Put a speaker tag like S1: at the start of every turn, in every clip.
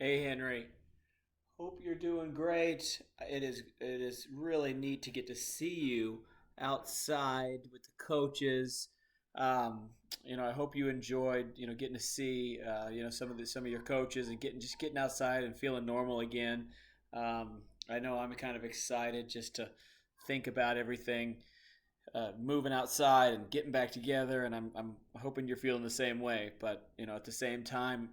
S1: Hey Henry, hope you're doing great. It is really neat to get to see you outside with the coaches. Um, I hope you enjoyed getting to see some of your coaches and getting outside and feeling normal again. I know I'm kind of excited just to think about everything moving outside and getting back together, and I'm hoping you're feeling the same way. But at the same time,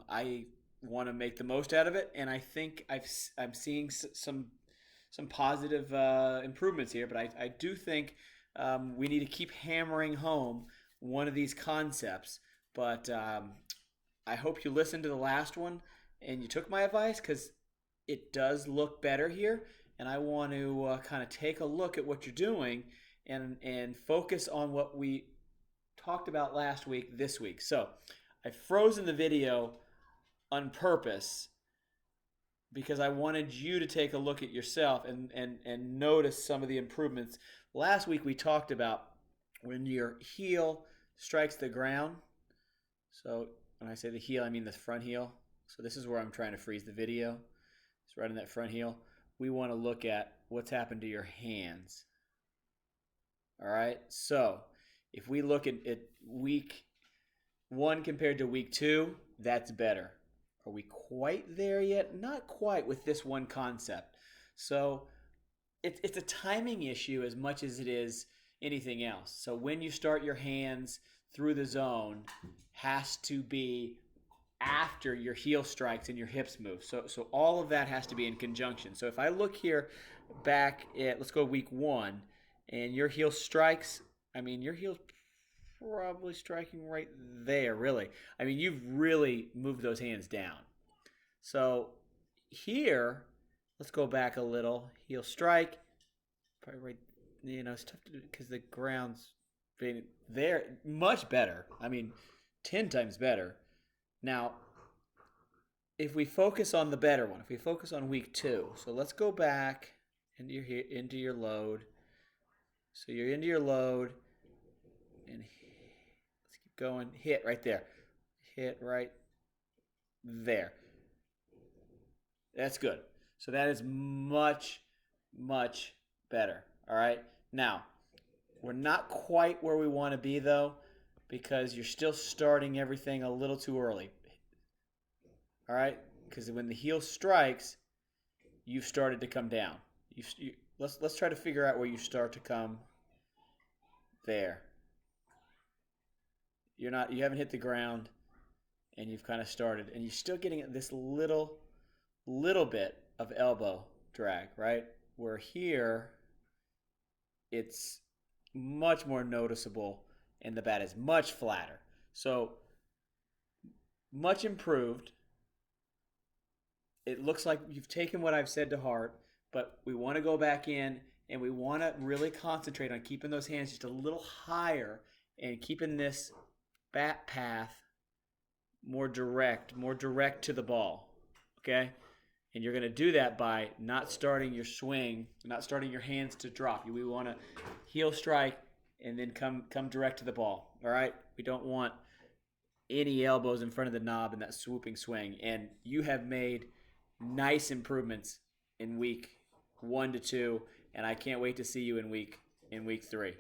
S1: I want to make the most out of it, and I think I'm seeing some positive improvements here. But I do think we need to keep hammering home one of these concepts. But I hope you listened to the last one and you took my advice because it does look better here, and I want to kind of take a look at what you're doing and focus on what we talked about last week this week. So I've frozen the video on purpose because I wanted you to take a look at yourself and notice some of the improvements. Last week we talked about when your heel strikes the ground. So when I say the heel, I mean the front heel. So this is where I'm trying to freeze the video. It's right in that front heel. We want to look at what's happened to your hands. All right. So if we look at week one compared to week two, that's better. Are we quite there yet? Not quite with this one concept. So it's a timing issue as much as it is anything else. So when you start your hands through the zone has to be after your heel strikes and your hips move. So all of that has to be in conjunction. So if I look here back at, let's go week one, and your heel strikes, I mean, your heel's probably striking right there, really. I mean, you've really moved those hands down. So here, let's go back a little. Heel strike, probably right, it's tough to do because the ground's been there. Much better. I mean, 10 times better. Now, if we focus on the better one, if we focus on week two, so let's go back into your load. So you're into your load, and let's keep going. Hit right there. Hit right there. That's good. So that is much, much better. All right. Now, we're not quite where we want to be, though, because you're still starting everything a little too early. All right? Because when the heel strikes, you've started to come down. Let's try to figure out where you start to come there. You haven't hit the ground, and you've kind of started, and you're still getting this little bit of elbow drag, right? Where here it's much more noticeable, and the bat is much flatter. So much improved. It looks like you've taken what I've said to heart, but we want to go back in and we want to really concentrate on keeping those hands just a little higher and keeping this bat path more direct to the ball. Okay? And you're going to do that by not starting your swing, not starting your hands to drop. We want to heel strike and then come direct to the ball. All right? We don't want any elbows in front of the knob in that swooping swing. And you have made nice improvements in week 1 to 2, and I can't wait to see you in week 3.